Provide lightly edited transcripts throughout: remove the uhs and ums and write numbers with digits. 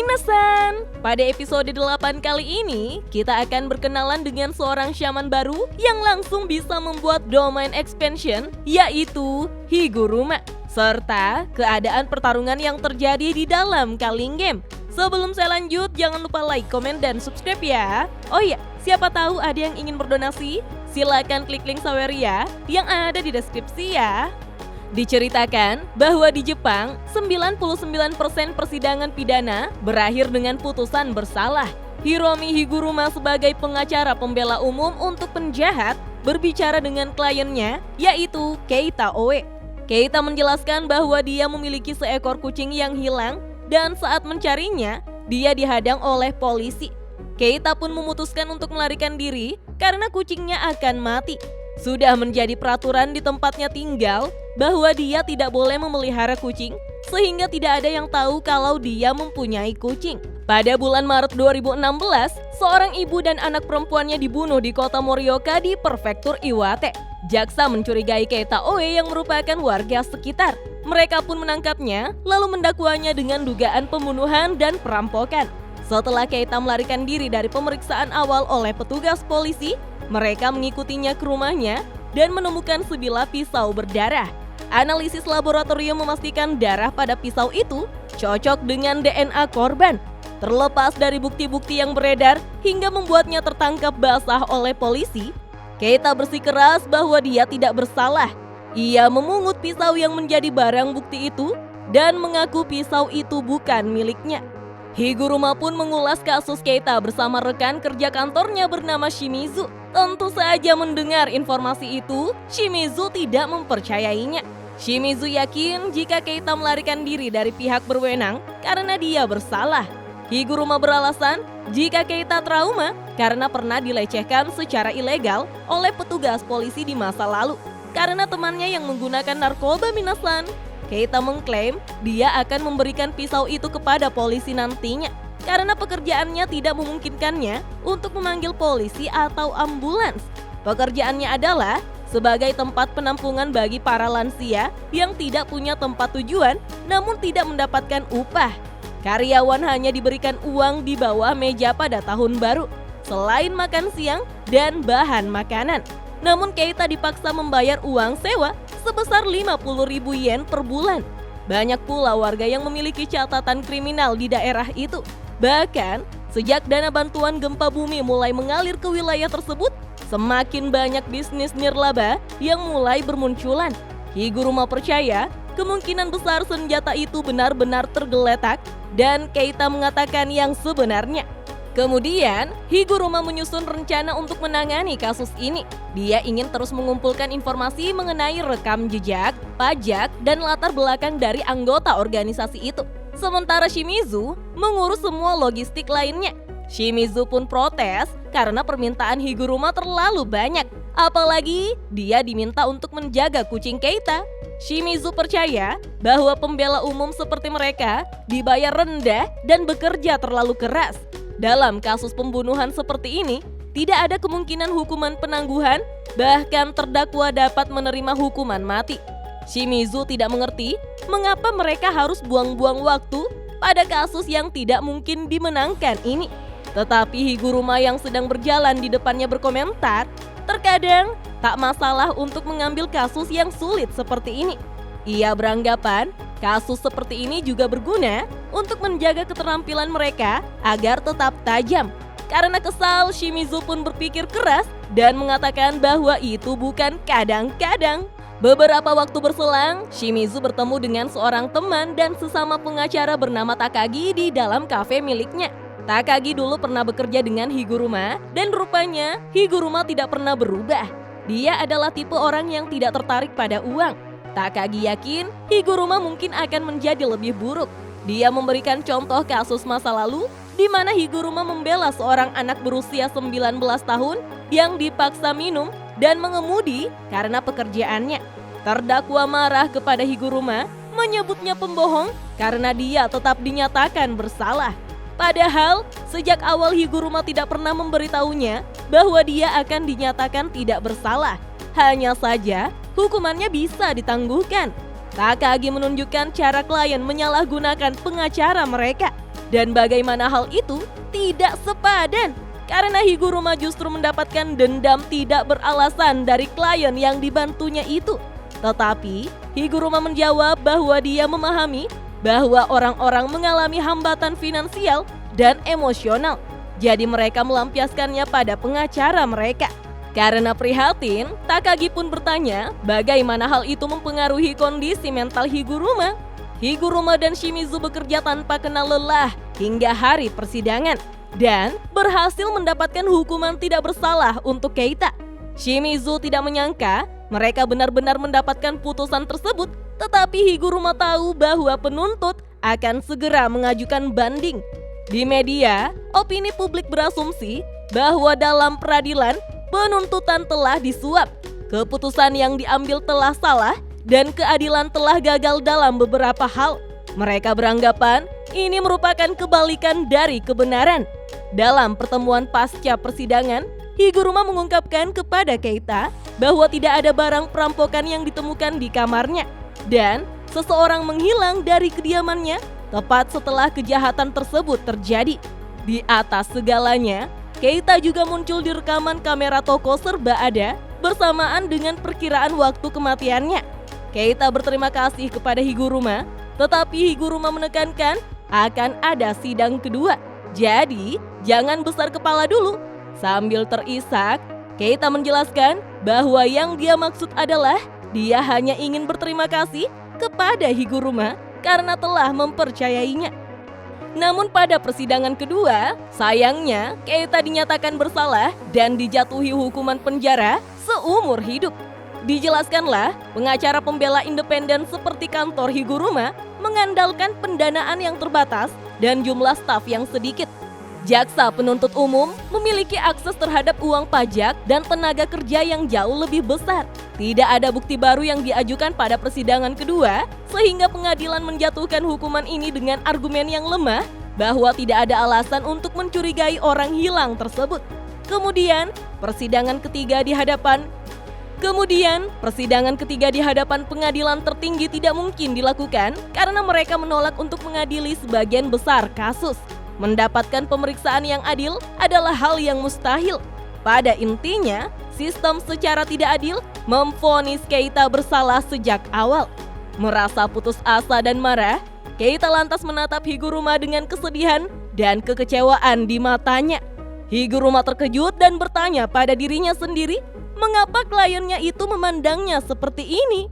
Minasan, pada episode 8 kali ini, kita akan berkenalan dengan seorang shaman baru yang langsung bisa membuat domain expansion, yaitu Higuruma, serta keadaan pertarungan yang terjadi di dalam Culling Game. Sebelum saya lanjut, jangan lupa like, komen, dan subscribe ya. Oh iya, siapa tahu ada yang ingin berdonasi? Silakan klik link Saweria yang ada di deskripsi ya. Diceritakan bahwa di Jepang, 99% persidangan pidana berakhir dengan putusan bersalah. Hiromi Higuruma sebagai pengacara pembela umum untuk penjahat berbicara dengan kliennya, yaitu Keita Oe. Keita menjelaskan bahwa dia memiliki seekor kucing yang hilang dan saat mencarinya, dia dihadang oleh polisi. Keita pun memutuskan untuk melarikan diri karena kucingnya akan mati. Sudah menjadi peraturan di tempatnya tinggal bahwa dia tidak boleh memelihara kucing, sehingga tidak ada yang tahu kalau dia mempunyai kucing. Pada bulan Maret 2016, seorang ibu dan anak perempuannya dibunuh di kota Morioka di prefektur Iwate. Jaksa mencurigai Keita Oe yang merupakan warga sekitar. Mereka pun menangkapnya, lalu mendakwanya dengan dugaan pembunuhan dan perampokan. Setelah Keita melarikan diri dari pemeriksaan awal oleh petugas polisi, mereka mengikutinya ke rumahnya dan menemukan sebilah pisau berdarah. Analisis laboratorium memastikan darah pada pisau itu cocok dengan DNA korban. Terlepas dari bukti-bukti yang beredar hingga membuatnya tertangkap basah oleh polisi, Keita bersikeras bahwa dia tidak bersalah. Ia memungut pisau yang menjadi barang bukti itu dan mengaku pisau itu bukan miliknya. Higuruma pun mengulas kasus Keita bersama rekan kerja kantornya bernama Shimizu. Tentu saja mendengar informasi itu, Shimizu tidak mempercayainya. Shimizu yakin jika Keita melarikan diri dari pihak berwenang karena dia bersalah. Higuruma beralasan jika Keita trauma karena pernah dilecehkan secara ilegal oleh petugas polisi di masa lalu. Karena temannya yang menggunakan narkoba minasan, Keita mengklaim dia akan memberikan pisau itu kepada polisi nantinya. Karena pekerjaannya tidak memungkinkannya untuk memanggil polisi atau ambulans. Pekerjaannya adalah sebagai tempat penampungan bagi para lansia yang tidak punya tempat tujuan namun tidak mendapatkan upah. Karyawan hanya diberikan uang di bawah meja pada tahun baru, selain makan siang dan bahan makanan. Namun Keita dipaksa membayar uang sewa sebesar 50.000 yen per bulan. Banyak pula warga yang memiliki catatan kriminal di daerah itu. Bahkan, sejak dana bantuan gempa bumi mulai mengalir ke wilayah tersebut, semakin banyak bisnis nirlaba yang mulai bermunculan. Higuruma percaya kemungkinan besar senjata itu benar-benar tergeletak dan Keita mengatakan yang sebenarnya. Kemudian, Higuruma menyusun rencana untuk menangani kasus ini. Dia ingin terus mengumpulkan informasi mengenai rekam jejak, pajak, dan latar belakang dari anggota organisasi itu. Sementara Shimizu mengurus semua logistik lainnya. Shimizu pun protes karena permintaan Higuruma terlalu banyak. Apalagi dia diminta untuk menjaga kucing Keita. Shimizu percaya bahwa pembela umum seperti mereka dibayar rendah dan bekerja terlalu keras. Dalam kasus pembunuhan seperti ini, tidak ada kemungkinan hukuman penangguhan, bahkan terdakwa dapat menerima hukuman mati. Shimizu tidak mengerti mengapa mereka harus buang-buang waktu pada kasus yang tidak mungkin dimenangkan ini. Tetapi Higuruma yang sedang berjalan di depannya berkomentar, terkadang tak masalah untuk mengambil kasus yang sulit seperti ini. Ia beranggapan kasus seperti ini juga berguna untuk menjaga keterampilan mereka agar tetap tajam. Karena kesal, Shimizu pun berpikir keras dan mengatakan bahwa itu bukan kadang-kadang. Beberapa waktu berselang, Shimizu bertemu dengan seorang teman dan sesama pengacara bernama Takagi di dalam kafe miliknya. Takagi dulu pernah bekerja dengan Higuruma dan rupanya Higuruma tidak pernah berubah. Dia adalah tipe orang yang tidak tertarik pada uang. Takagi yakin Higuruma mungkin akan menjadi lebih buruk. Dia memberikan contoh kasus masa lalu di mana Higuruma membela seorang anak berusia 19 tahun yang dipaksa minum dan mengemudi karena pekerjaannya. Terdakwa marah kepada Higuruma, menyebutnya pembohong karena dia tetap dinyatakan bersalah. Padahal, sejak awal Higuruma tidak pernah memberitahunya bahwa dia akan dinyatakan tidak bersalah. Hanya saja, hukumannya bisa ditangguhkan. Takagi menunjukkan cara klien menyalahgunakan pengacara mereka. Dan bagaimana hal itu tidak sepadan? Karena Higuruma justru mendapatkan dendam tidak beralasan dari klien yang dibantunya itu. Tetapi Higuruma menjawab bahwa dia memahami bahwa orang-orang mengalami hambatan finansial dan emosional. Jadi mereka melampiaskannya pada pengacara mereka. Karena prihatin, Takagi pun bertanya bagaimana hal itu mempengaruhi kondisi mental Higuruma. Higuruma dan Shimizu bekerja tanpa kenal lelah hingga hari persidangan dan berhasil mendapatkan hukuman tidak bersalah untuk Keita. Shimizu tidak menyangka mereka benar-benar mendapatkan putusan tersebut, tetapi Higuruma tahu bahwa penuntut akan segera mengajukan banding. Di media, opini publik berasumsi bahwa dalam peradilan penuntutan telah disuap, keputusan yang diambil telah salah, dan keadilan telah gagal dalam beberapa hal. Mereka beranggapan ini merupakan kebalikan dari kebenaran. Dalam pertemuan pasca persidangan, Higuruma mengungkapkan kepada Keita bahwa tidak ada barang perampokan yang ditemukan di kamarnya dan seseorang menghilang dari kediamannya tepat setelah kejahatan tersebut terjadi. Di atas segalanya, Keita juga muncul di rekaman kamera toko serba ada bersamaan dengan perkiraan waktu kematiannya. Keita berterima kasih kepada Higuruma, tetapi Higuruma menekankan akan ada sidang kedua. Jadi, jangan besar kepala dulu. Sambil terisak, Keita menjelaskan bahwa yang dia maksud adalah dia hanya ingin berterima kasih kepada Higuruma karena telah mempercayainya. Namun pada persidangan kedua, sayangnya Keita dinyatakan bersalah dan dijatuhi hukuman penjara seumur hidup. Dijelaskanlah, pengacara pembela independen seperti kantor Higuruma mengandalkan pendanaan yang terbatas dan jumlah staf yang sedikit. Jaksa penuntut umum memiliki akses terhadap uang pajak dan tenaga kerja yang jauh lebih besar. Tidak ada bukti baru yang diajukan pada persidangan kedua, sehingga pengadilan menjatuhkan hukuman ini dengan argumen yang lemah bahwa tidak ada alasan untuk mencurigai orang hilang tersebut. Kemudian, persidangan ketiga di hadapan pengadilan tertinggi tidak mungkin dilakukan karena mereka menolak untuk mengadili sebagian besar kasus. Mendapatkan pemeriksaan yang adil adalah hal yang mustahil. Pada intinya, sistem secara tidak adil memvonis Keita bersalah sejak awal. Merasa putus asa dan marah, Keita lantas menatap Higuruma dengan kesedihan dan kekecewaan di matanya. Higuruma terkejut dan bertanya pada dirinya sendiri, mengapa kliennya itu memandangnya seperti ini?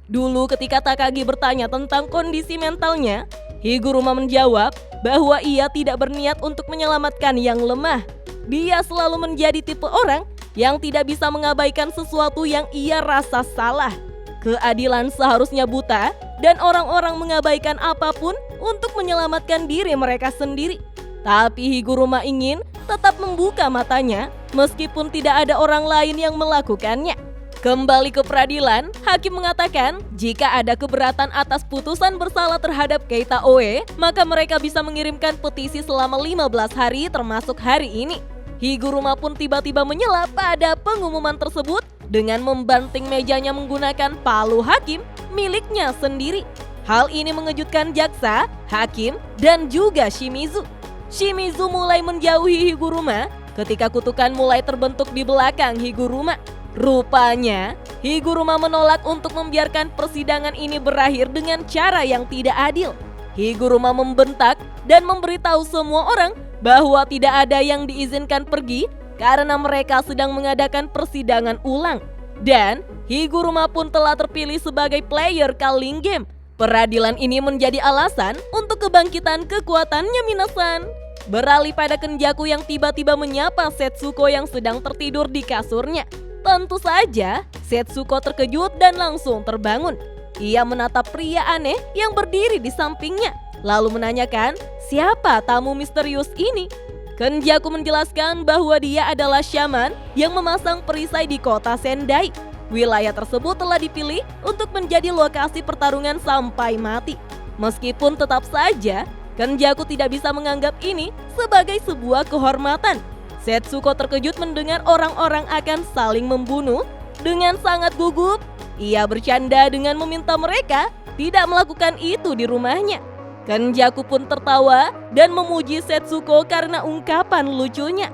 Dulu ketika Takagi bertanya tentang kondisi mentalnya, Higuruma menjawab bahwa ia tidak berniat untuk menyelamatkan yang lemah. Dia selalu menjadi tipe orang yang tidak bisa mengabaikan sesuatu yang ia rasa salah. Keadilan seharusnya buta dan orang-orang mengabaikan apapun untuk menyelamatkan diri mereka sendiri. Tapi Higuruma ingin tetap membuka matanya meskipun tidak ada orang lain yang melakukannya. Kembali ke peradilan, hakim mengatakan jika ada keberatan atas putusan bersalah terhadap Keita Oe, maka mereka bisa mengirimkan petisi selama 15 hari termasuk hari ini. Higuruma pun tiba-tiba menyela pada pengumuman tersebut dengan membanting mejanya menggunakan palu hakim miliknya sendiri. Hal ini mengejutkan jaksa, hakim, dan juga Shimizu. Shimizu mulai menjauhi Higuruma ketika kutukan mulai terbentuk di belakang Higuruma. Rupanya, Higuruma menolak untuk membiarkan persidangan ini berakhir dengan cara yang tidak adil. Higuruma membentak dan memberitahu semua orang bahwa tidak ada yang diizinkan pergi karena mereka sedang mengadakan persidangan ulang. Dan Higuruma pun telah terpilih sebagai player Culling Game. Peradilan ini menjadi alasan untuk kebangkitan kekuatannya Minasan. Beralih pada Kenjaku yang tiba-tiba menyapa Setsuko yang sedang tertidur di kasurnya. Tentu saja, Setsuko terkejut dan langsung terbangun. Ia menatap pria aneh yang berdiri di sampingnya, lalu menanyakan siapa tamu misterius ini. Kenjaku menjelaskan bahwa dia adalah syaman yang memasang perisai di kota Sendai. Wilayah tersebut telah dipilih untuk menjadi lokasi pertarungan sampai mati. Meskipun tetap saja, Kenjaku tidak bisa menganggap ini sebagai sebuah kehormatan. Setsuko terkejut mendengar orang-orang akan saling membunuh. Dengan sangat gugup, ia bercanda dengan meminta mereka tidak melakukan itu di rumahnya. Kenjaku pun tertawa dan memuji Setsuko karena ungkapan lucunya.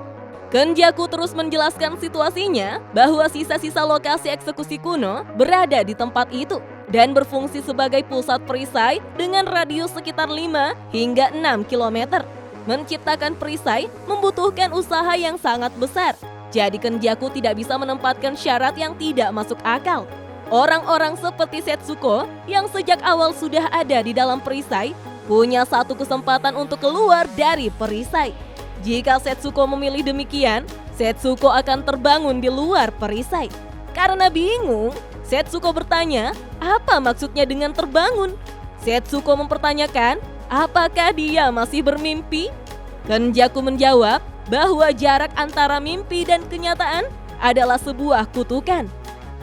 Kenjaku terus menjelaskan situasinya bahwa sisa-sisa lokasi eksekusi kuno berada di tempat itu dan berfungsi sebagai pusat perisai dengan radius sekitar 5 hingga 6 km. Menciptakan perisai membutuhkan usaha yang sangat besar. Jadi Kenjaku tidak bisa menempatkan syarat yang tidak masuk akal. Orang-orang seperti Setsuko yang sejak awal sudah ada di dalam perisai punya satu kesempatan untuk keluar dari perisai. Jika Setsuko memilih demikian, Setsuko akan terbangun di luar perisai. Karena bingung, Setsuko bertanya, apa maksudnya dengan terbangun? Setsuko mempertanyakan, apakah dia masih bermimpi? Kenjaku menjawab bahwa jarak antara mimpi dan kenyataan adalah sebuah kutukan.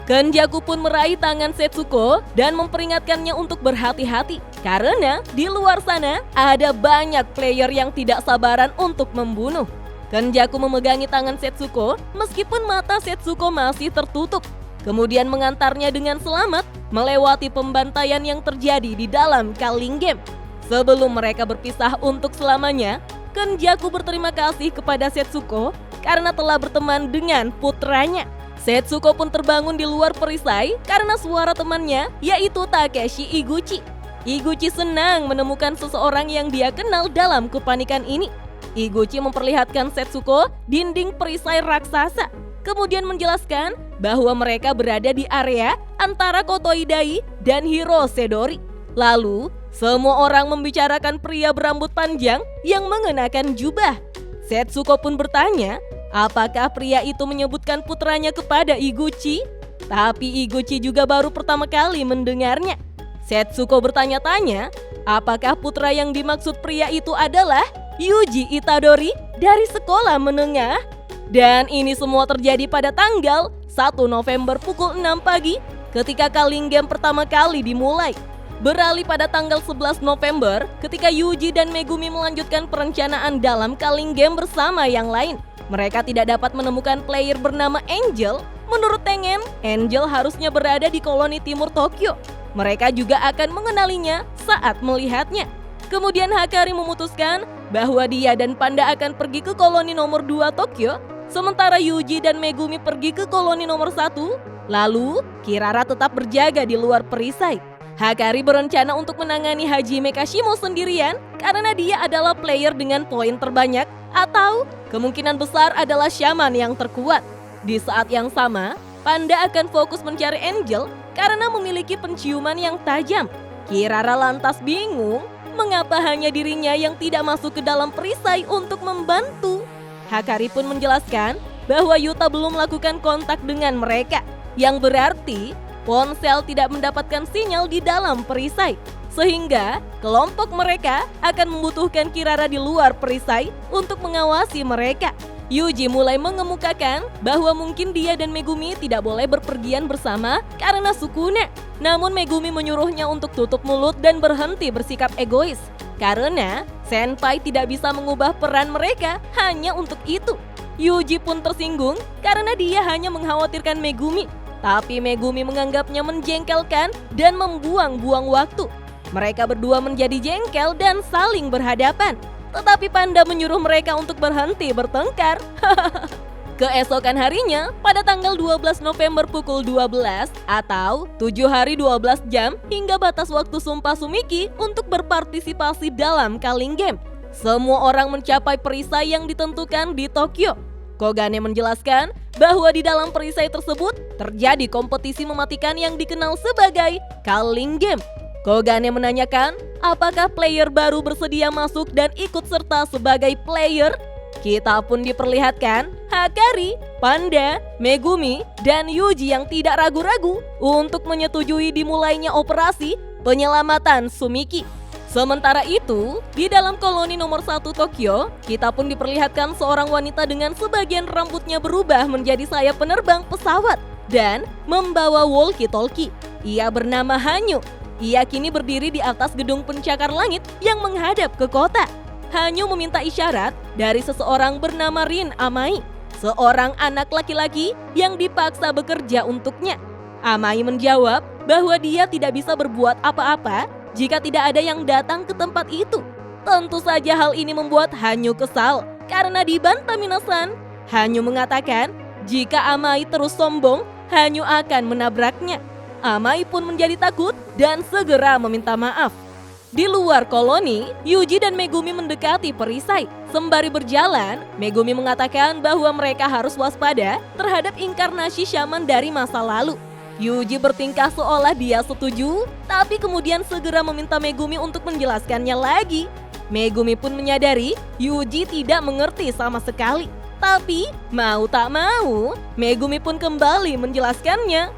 Kenjaku pun meraih tangan Setsuko dan memperingatkannya untuk berhati-hati karena di luar sana ada banyak player yang tidak sabaran untuk membunuh. Kenjaku memegangi tangan Setsuko meskipun mata Setsuko masih tertutup, kemudian mengantarnya dengan selamat melewati pembantaian yang terjadi di dalam Culling Game. Sebelum mereka berpisah untuk selamanya, Kenjaku berterima kasih kepada Setsuko karena telah berteman dengan putranya. Setsuko pun terbangun di luar perisai karena suara temannya, yaitu Takeshi Iguchi. Iguchi senang menemukan seseorang yang dia kenal dalam kepanikan ini. Iguchi memperlihatkan Setsuko dinding perisai raksasa, kemudian menjelaskan bahwa mereka berada di area antara Kotoidai dan Hirosedori. Lalu, semua orang membicarakan pria berambut panjang yang mengenakan jubah. Setsuko pun bertanya, apakah pria itu menyebutkan putranya kepada Iguchi? Tapi Iguchi juga baru pertama kali mendengarnya. Setsuko bertanya-tanya, apakah putra yang dimaksud pria itu adalah Yuji Itadori dari sekolah menengah? Dan ini semua terjadi pada tanggal 1 November pukul 6 pagi ketika Culling Game pertama kali dimulai. Beralih pada tanggal 11 November ketika Yuji dan Megumi melanjutkan perencanaan dalam Culling Game bersama yang lain. Mereka tidak dapat menemukan player bernama Angel. Menurut Tengen, Angel harusnya berada di koloni timur Tokyo. Mereka juga akan mengenalinya saat melihatnya. Kemudian Hakari memutuskan bahwa dia dan Panda akan pergi ke koloni nomor 2 Tokyo, sementara Yuji dan Megumi pergi ke koloni nomor 1. Lalu, Kirara tetap berjaga di luar perisai. Hakari berencana untuk menangani Hajime Kashimo sendirian karena dia adalah player dengan poin terbanyak atau kemungkinan besar adalah shaman yang terkuat. Di saat yang sama, Panda akan fokus mencari Angel karena memiliki penciuman yang tajam. Kirara lantas bingung mengapa hanya dirinya yang tidak masuk ke dalam perisai untuk membantu. Hakari pun menjelaskan bahwa Yuta belum melakukan kontak dengan mereka, yang berarti ponsel tidak mendapatkan sinyal di dalam perisai. Sehingga kelompok mereka akan membutuhkan Kirara di luar perisai untuk mengawasi mereka. Yuji mulai mengemukakan bahwa mungkin dia dan Megumi tidak boleh berpergian bersama karena Sukuna. Namun Megumi menyuruhnya untuk tutup mulut dan berhenti bersikap egois. Karena Senpai tidak bisa mengubah peran mereka hanya untuk itu. Yuji pun tersinggung karena dia hanya mengkhawatirkan Megumi. Tapi Megumi menganggapnya menjengkelkan dan membuang-buang waktu. Mereka berdua menjadi jengkel dan saling berhadapan. Tetapi Panda menyuruh mereka untuk berhenti bertengkar. Keesokan harinya, pada tanggal 12 November pukul 12 atau 7 hari 12 jam hingga batas waktu Sumpah Sumiki untuk berpartisipasi dalam Culling Game. Semua orang mencapai perisai yang ditentukan di Tokyo. Kogane menjelaskan bahwa di dalam perisai tersebut terjadi kompetisi mematikan yang dikenal sebagai Culling Game. Kogane menanyakan apakah player baru bersedia masuk dan ikut serta sebagai player. Kita pun diperlihatkan Hakari, Panda, Megumi, dan Yuji yang tidak ragu-ragu untuk menyetujui dimulainya operasi penyelamatan Sumiki. Sementara itu, di dalam koloni nomor 1 Tokyo, kita pun diperlihatkan seorang wanita dengan sebagian rambutnya berubah menjadi sayap penerbang pesawat dan membawa walkie-talkie. Ia bernama Hanyu. Ia kini berdiri di atas gedung pencakar langit yang menghadap ke kota. Hanyu meminta isyarat dari seseorang bernama Rin Amai, seorang anak laki-laki yang dipaksa bekerja untuknya. Amai menjawab bahwa dia tidak bisa berbuat apa-apa jika tidak ada yang datang ke tempat itu. Tentu saja hal ini membuat Hanyu kesal karena dibantah Minasan. Hanyu mengatakan jika Amai terus sombong, Hanyu akan menabraknya. Amai pun menjadi takut dan segera meminta maaf. Di luar koloni, Yuji dan Megumi mendekati perisai. Sembari berjalan, Megumi mengatakan bahwa mereka harus waspada terhadap inkarnasi shaman dari masa lalu. Yuji bertingkah seolah dia setuju, tapi kemudian segera meminta Megumi untuk menjelaskannya lagi. Megumi pun menyadari Yuji tidak mengerti sama sekali. Tapi mau tak mau, Megumi pun kembali menjelaskannya.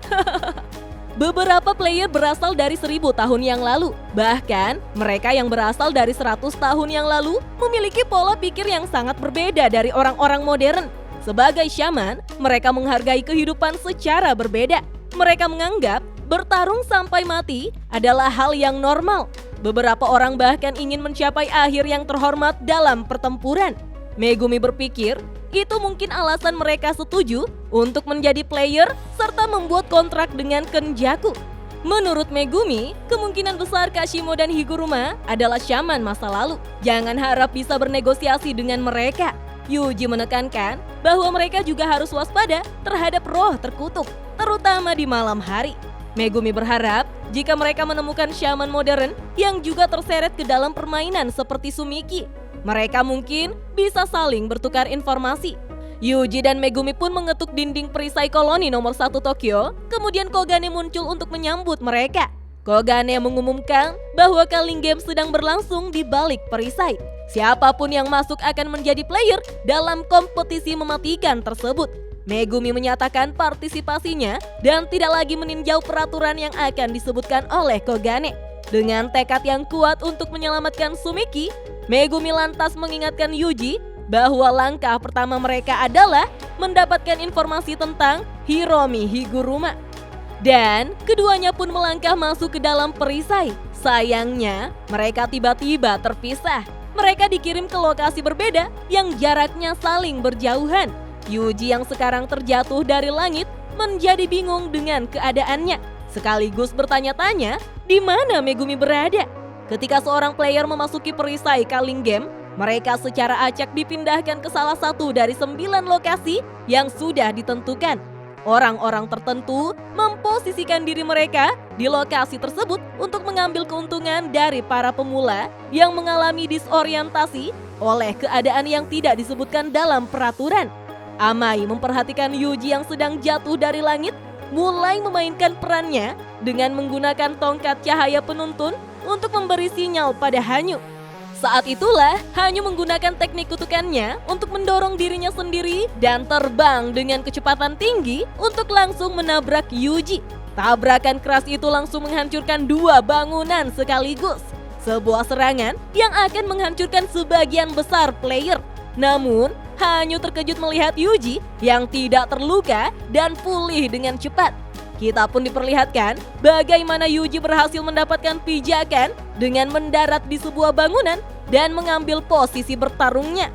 Beberapa player berasal dari 1000 tahun yang lalu. Bahkan, mereka yang berasal dari 100 tahun yang lalu memiliki pola pikir yang sangat berbeda dari orang-orang modern. Sebagai shaman, mereka menghargai kehidupan secara berbeda. Mereka menganggap bertarung sampai mati adalah hal yang normal. Beberapa orang bahkan ingin mencapai akhir yang terhormat dalam pertempuran. Megumi berpikir, itu mungkin alasan mereka setuju untuk menjadi player serta membuat kontrak dengan Kenjaku. Menurut Megumi, kemungkinan besar Kashimo dan Higuruma adalah shaman masa lalu. Jangan harap bisa bernegosiasi dengan mereka. Yuji menekankan bahwa mereka juga harus waspada terhadap roh terkutuk, terutama di malam hari. Megumi berharap jika mereka menemukan shaman modern yang juga terseret ke dalam permainan seperti Sumiki, mereka mungkin bisa saling bertukar informasi. Yuji dan Megumi pun mengetuk dinding perisai koloni nomor 1 Tokyo. Kemudian Kogane muncul untuk menyambut mereka. Kogane mengumumkan bahwa Culling Game sedang berlangsung di balik perisai. Siapapun yang masuk akan menjadi player dalam kompetisi mematikan tersebut. Megumi menyatakan partisipasinya dan tidak lagi meninjau peraturan yang akan disebutkan oleh Kogane. Dengan tekad yang kuat untuk menyelamatkan Sumiki, Megumi lantas mengingatkan Yuji bahwa langkah pertama mereka adalah mendapatkan informasi tentang Hiromi Higuruma. Dan keduanya pun melangkah masuk ke dalam perisai. Sayangnya, mereka tiba-tiba terpisah. Mereka dikirim ke lokasi berbeda yang jaraknya saling berjauhan. Yuji yang sekarang terjatuh dari langit menjadi bingung dengan keadaannya. Sekaligus bertanya-tanya di mana Megumi berada. Ketika seorang player memasuki perisai Culling Game, mereka secara acak dipindahkan ke salah satu dari 9 lokasi yang sudah ditentukan. Orang-orang tertentu memposisikan diri mereka di lokasi tersebut untuk mengambil keuntungan dari para pemula yang mengalami disorientasi oleh keadaan yang tidak disebutkan dalam peraturan. Amai memperhatikan Yuji yang sedang jatuh dari langit, mulai memainkan perannya dengan menggunakan tongkat cahaya penuntun untuk memberi sinyal pada Hanyu. Saat itulah Hanyu menggunakan teknik kutukannya untuk mendorong dirinya sendiri dan terbang dengan kecepatan tinggi untuk langsung menabrak Yuji. Tabrakan keras itu langsung menghancurkan 2 bangunan sekaligus. Sebuah serangan yang akan menghancurkan sebagian besar player. Namun, Hanyu terkejut melihat Yuji yang tidak terluka dan pulih dengan cepat. Kita pun diperlihatkan bagaimana Yuji berhasil mendapatkan pijakan dengan mendarat di sebuah bangunan dan mengambil posisi bertarungnya.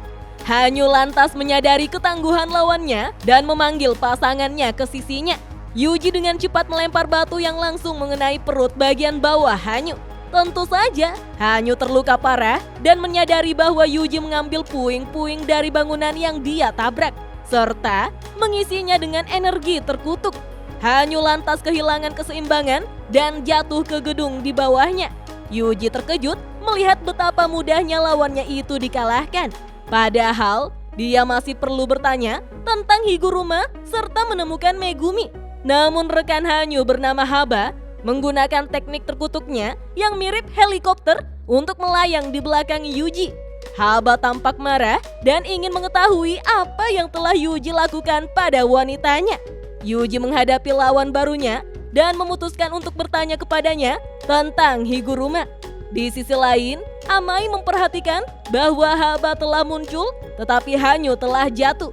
Hanyu lantas menyadari ketangguhan lawannya dan memanggil pasangannya ke sisinya. Yuji dengan cepat melempar batu yang langsung mengenai perut bagian bawah Hanyu. Tentu saja, Hanyu terluka parah dan menyadari bahwa Yuji mengambil puing-puing dari bangunan yang dia tabrak, serta mengisinya dengan energi terkutuk. Hanyu lantas kehilangan keseimbangan dan jatuh ke gedung di bawahnya. Yuji terkejut melihat betapa mudahnya lawannya itu dikalahkan. Padahal, dia masih perlu bertanya tentang Higuruma serta menemukan Megumi. Namun rekan Hanyu bernama Haba menggunakan teknik terkutuknya yang mirip helikopter untuk melayang di belakang Yuji. Haba tampak marah dan ingin mengetahui apa yang telah Yuji lakukan pada wanitanya. Yuji menghadapi lawan barunya dan memutuskan untuk bertanya kepadanya tentang Higuruma. Di sisi lain, Amai memperhatikan bahwa Haba telah muncul tetapi Hanyu telah jatuh.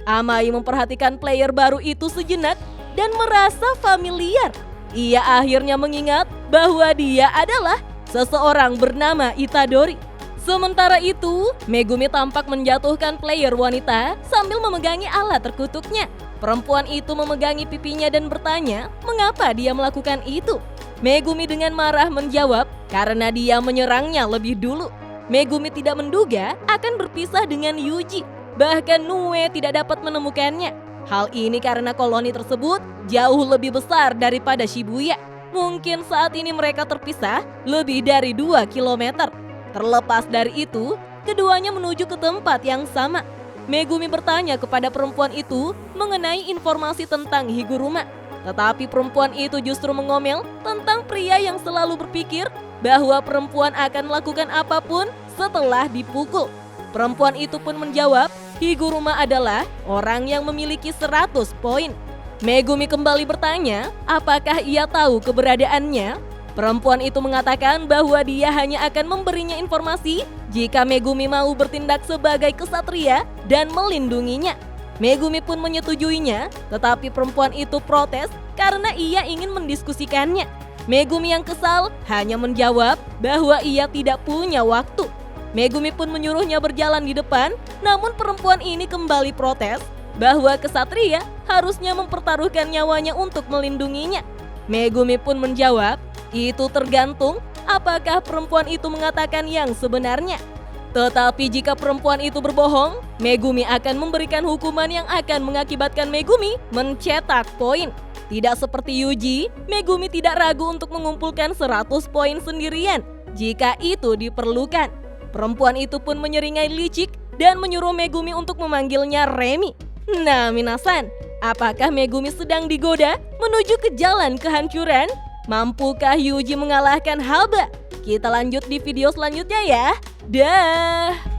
Amai memperhatikan player baru itu sejenak dan merasa familiar. Ia akhirnya mengingat bahwa dia adalah seseorang bernama Itadori. Sementara itu, Megumi tampak menjatuhkan player wanita sambil memegangi alat terkutuknya. Perempuan itu memegangi pipinya dan bertanya mengapa dia melakukan itu. Megumi dengan marah menjawab karena dia menyerangnya lebih dulu. Megumi tidak menduga akan berpisah dengan Yuji. Bahkan Nue tidak dapat menemukannya. Hal ini karena koloni tersebut jauh lebih besar daripada Shibuya. Mungkin saat ini mereka terpisah lebih dari 2 km. Terlepas dari itu, keduanya menuju ke tempat yang sama. Megumi bertanya kepada perempuan itu mengenai informasi tentang Higuruma. Tetapi perempuan itu justru mengomel tentang pria yang selalu berpikir bahwa perempuan akan melakukan apapun setelah dipukul. Perempuan itu pun menjawab, Higuruma adalah orang yang memiliki 100 poin. Megumi kembali bertanya, apakah ia tahu keberadaannya? Perempuan itu mengatakan bahwa dia hanya akan memberinya informasi jika Megumi mau bertindak sebagai kesatria dan melindunginya. Megumi pun menyetujuinya, tetapi perempuan itu protes karena ia ingin mendiskusikannya. Megumi yang kesal hanya menjawab bahwa ia tidak punya waktu. Megumi pun menyuruhnya berjalan di depan, namun perempuan ini kembali protes bahwa kesatria harusnya mempertaruhkan nyawanya untuk melindunginya. Megumi pun menjawab, itu tergantung apakah perempuan itu mengatakan yang sebenarnya. Tetapi jika perempuan itu berbohong, Megumi akan memberikan hukuman yang akan mengakibatkan Megumi mencetak poin. Tidak seperti Yuji, Megumi tidak ragu untuk mengumpulkan 100 poin sendirian jika itu diperlukan. Perempuan itu pun menyeringai licik dan menyuruh Megumi untuk memanggilnya Remi. Nah, minasan, apakah Megumi sedang digoda menuju ke jalan kehancuran? Mampukah Yuji mengalahkan Haba? Kita lanjut di video selanjutnya ya. Dah.